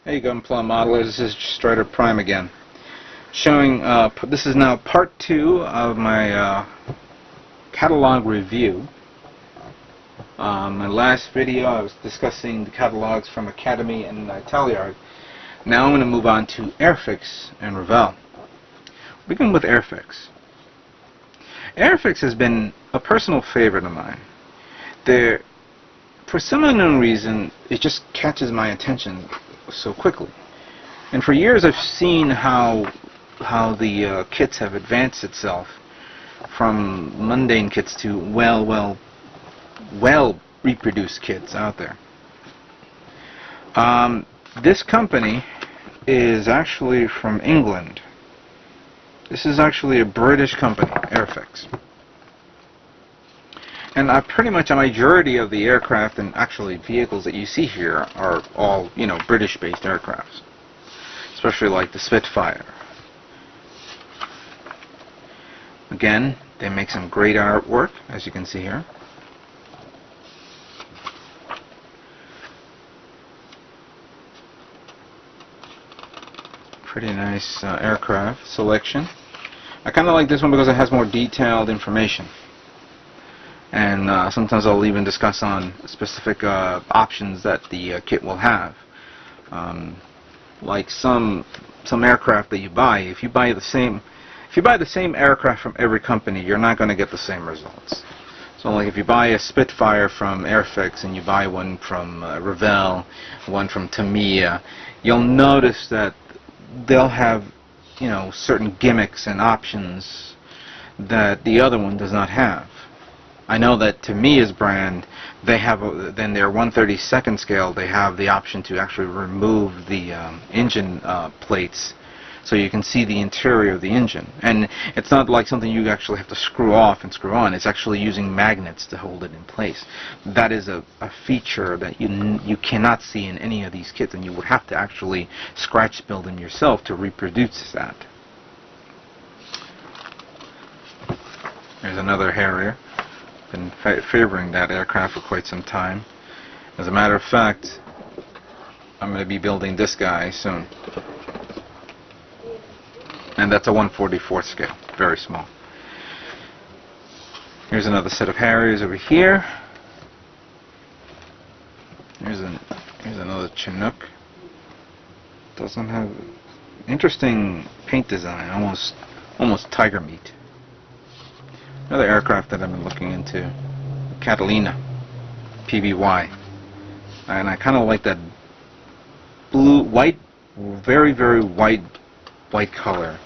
Hey GundamModels, this is Strider Prime again. Showing, this is now part 2 of my catalog review. My last video I was discussing the catalogs from Academy and Talliard. Now I'm going to move on to Airfix and Revell. We'll begin with Airfix. Airfix has been a personal favorite of mine. For some unknown reason, it just catches my attention so quickly. And for years I've seen how the kits have advanced itself from mundane kits to well reproduced kits out there. This company is actually from England. This is actually a British company, Airfix. And pretty much a majority of the aircraft and actually vehicles that you see here are all, British-based aircrafts, especially like the Spitfire. Again, they make some great artwork, as you can see here. Pretty nice aircraft selection. I kind of like this one because it has more detailed information. And sometimes I'll even discuss on specific options that the kit will have. Like some aircraft that you buy, if you buy the same aircraft from every company, you're not going to get the same results. So like if you buy a Spitfire from Airfix and you buy one from Revell, one from Tamiya, you'll notice that they'll have certain gimmicks and options that the other one does not have. I know that Tamiya's brand, they have then their 1/32 scale, they have the option to actually remove the engine plates so you can see the interior of the engine. And it's not like something you actually have to screw off and screw on. It's actually using magnets to hold it in place. That is a feature that you cannot see in any of these kits, and you would have to actually scratch build them yourself to reproduce that. There's another Harrier. Been favoring that aircraft for quite some time. As a matter of fact, I'm going to be building this guy soon. And that's a 1/44 scale, very small. Here's another set of Harriers over here. Here's another Chinook. Doesn't have interesting paint design, almost tiger meat. Another aircraft that I've been looking into, Catalina PBY, and I kind of like that white, very white color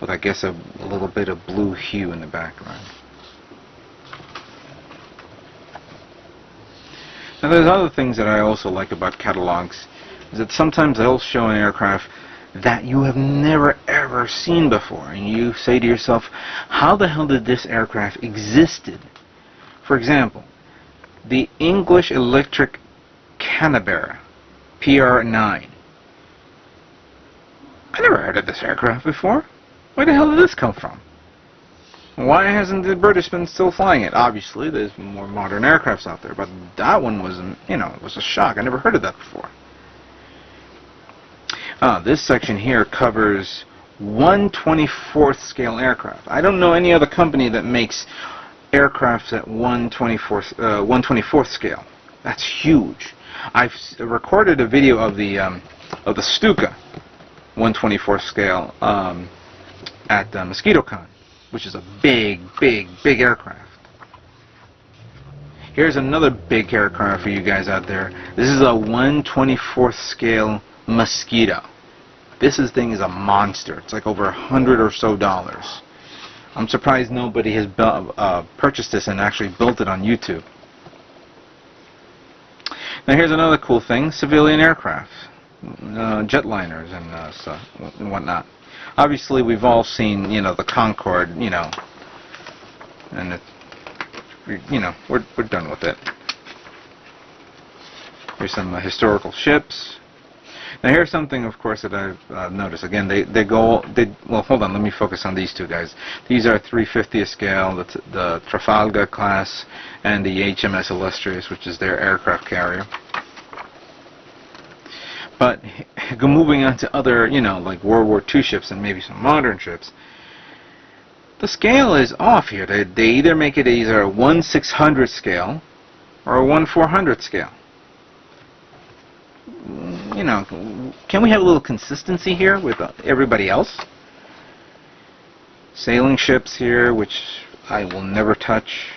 with, I guess, a little bit of blue hue in the background. Now there's other things that I also like about catalogs, is that sometimes they'll show an aircraft that you have never ever seen before, and you say to yourself, how the hell did this aircraft existed? For example, the English Electric Canberra PR9. I never heard of this aircraft before. Where the hell did this come from? Why hasn't the British been still flying it? Obviously there's more modern aircrafts out there, but that one was it was a shock. I never heard of that before. This section here covers 1/24 scale aircraft. I don't know any other company that makes aircrafts at 1/24 scale. That's huge. I've recorded a video of the Stuka 1/24 scale at MosquitoCon, which is a big aircraft. Here's another big aircraft for you guys out there. This is a 1/24 scale Mosquito. This thing is a monster. It's like over $100 or so. I'm surprised nobody has purchased this and actually built it on YouTube. Now here's another cool thing: civilian aircraft, jetliners and whatnot. Obviously, we've all seen the Concorde, and we're done with it. Here's some historical ships. Now here's something, of course, that I've noticed. Again, well, hold on, let me focus on these two guys. These are 350th scale, the Trafalgar class, and the HMS Illustrious, which is their aircraft carrier. But moving on to other, you know, like World War II ships and maybe some modern ships, the scale is off here. They either make it either a 1/600 scale or a 1/400 scale. You know, can we have a little consistency here with everybody else? Sailing ships here, which I will never touch.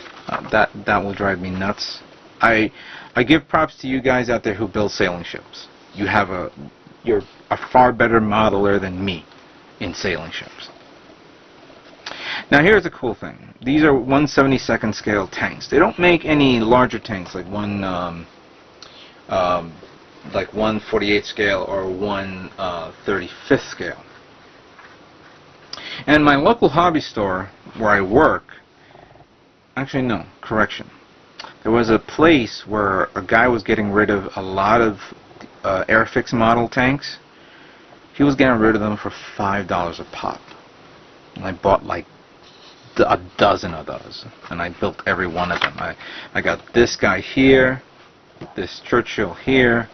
That will drive me nuts. I give props to you guys out there who build sailing ships. You're a far better modeler than me in sailing ships. Now here's a cool thing. These are 1/72nd scale tanks. They don't make any larger tanks like 1/48 scale or 1/35th scale. And my local hobby store where I work, actually no, correction. There was a place where a guy was getting rid of a lot of Airfix model tanks. He was getting rid of them for $5 a pop. And I bought like a dozen of those. And I built every one of them. I got this guy here, this Churchill here.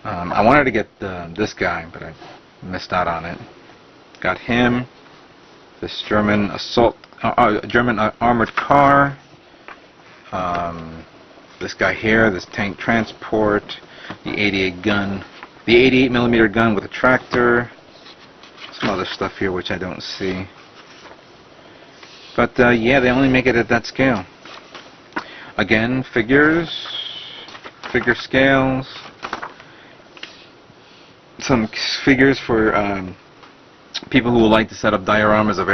I wanted to get this guy, but I missed out on it. Got him, this German German armored car. This guy here, this tank transport, the 88 millimeter gun with a tractor, some other stuff here which I don't see. But yeah, they only make it at that scale. Again, figure scales, some figures for people who would like to set up dioramas of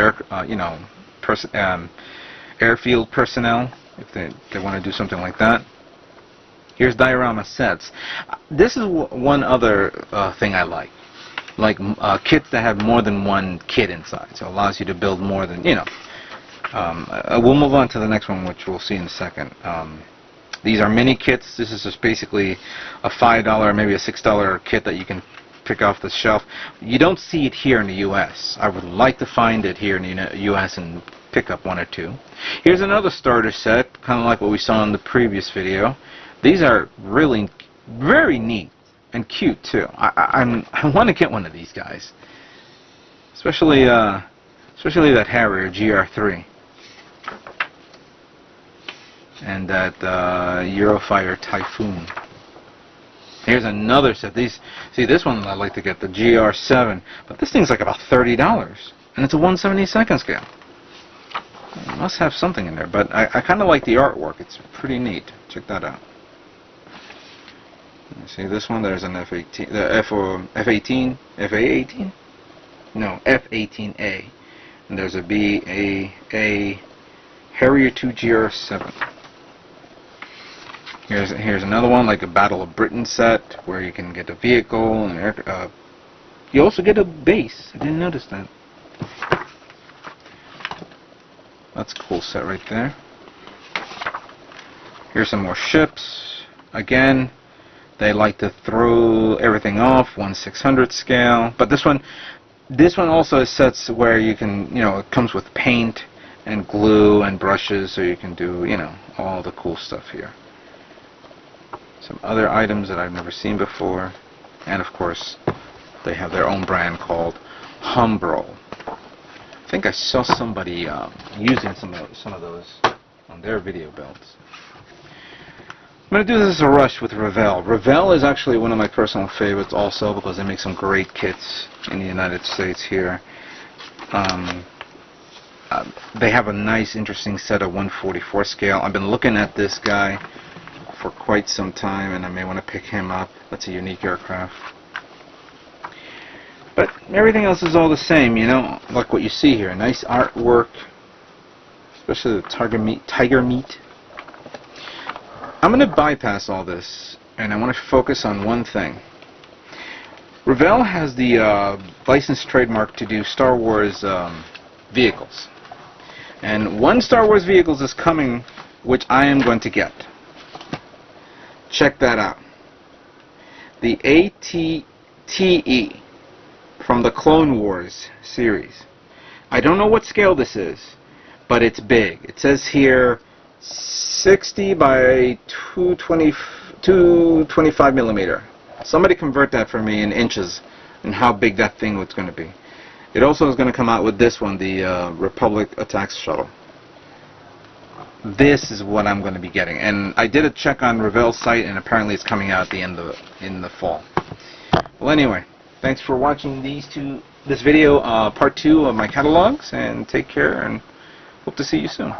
airfield personnel, if they want to do something like that. Here's diorama sets. This is one other thing I like kits that have more than one kit inside. So it allows you to build more than, you know. We'll move on to the next one, which we'll see in a second. These are mini kits. This is just basically a $5, maybe a $6 kit that you can pick off the shelf. You don't see it here in the U.S. I would like to find it here in the U.S. and pick up one or two. Here's another starter set, kind of like what we saw in the previous video. These are really very neat and cute too. I want to get one of these guys, especially that Harrier GR3 and that Eurofighter Typhoon. Here's another set. See, this one I'd like to get, the GR7, but this thing's like about $30, and it's a 1/72nd scale. It must have something in there, but I kind of like the artwork. It's pretty neat. Check that out. See this one? There's an F-18, F-18, F-A-18? No, F-18A. And there's a B-A Harrier 2 GR7. Here's another one, like a Battle of Britain set, where you can get a vehicle and you also get a base. I didn't notice that. That's a cool set right there. Here's some more ships. Again, they like to throw everything off, 1/600 scale. But this one also has sets where you can, you know, it comes with paint and glue and brushes, so you can do, you know, all the cool stuff here. Some other items that I've never seen before, and of course, they have their own brand called Humbrol. I think I saw somebody using some of those on their video builds. I'm going to do this as a rush with Revell. Revell is actually one of my personal favorites also, because they make some great kits in the United States here. They have a nice, interesting set of 1/44 scale. I've been looking at this guy for quite some time, and I may want to pick him up. That's a unique aircraft. But everything else is all the same, you know, like what you see here. Nice artwork, especially the tiger meat. I'm going to bypass all this, and I want to focus on one thing. Revell has the licensed trademark to do Star Wars vehicles. And one Star Wars vehicles is coming, which I am going to get. Check that out. The ATTE from the Clone Wars series. I don't know what scale this is, but it's big. It says here 60 by 225 millimeter. Somebody convert that for me in inches and how big that thing was going to be. It also is going to come out with this one, the Republic Attacks Shuttle. This is what I'm going to be getting, and I did a check on Revell's site, and apparently it's coming out at the end of in the fall. Well, anyway, thanks for watching this video, part 2 of my catalogs, and take care, and hope to see you soon.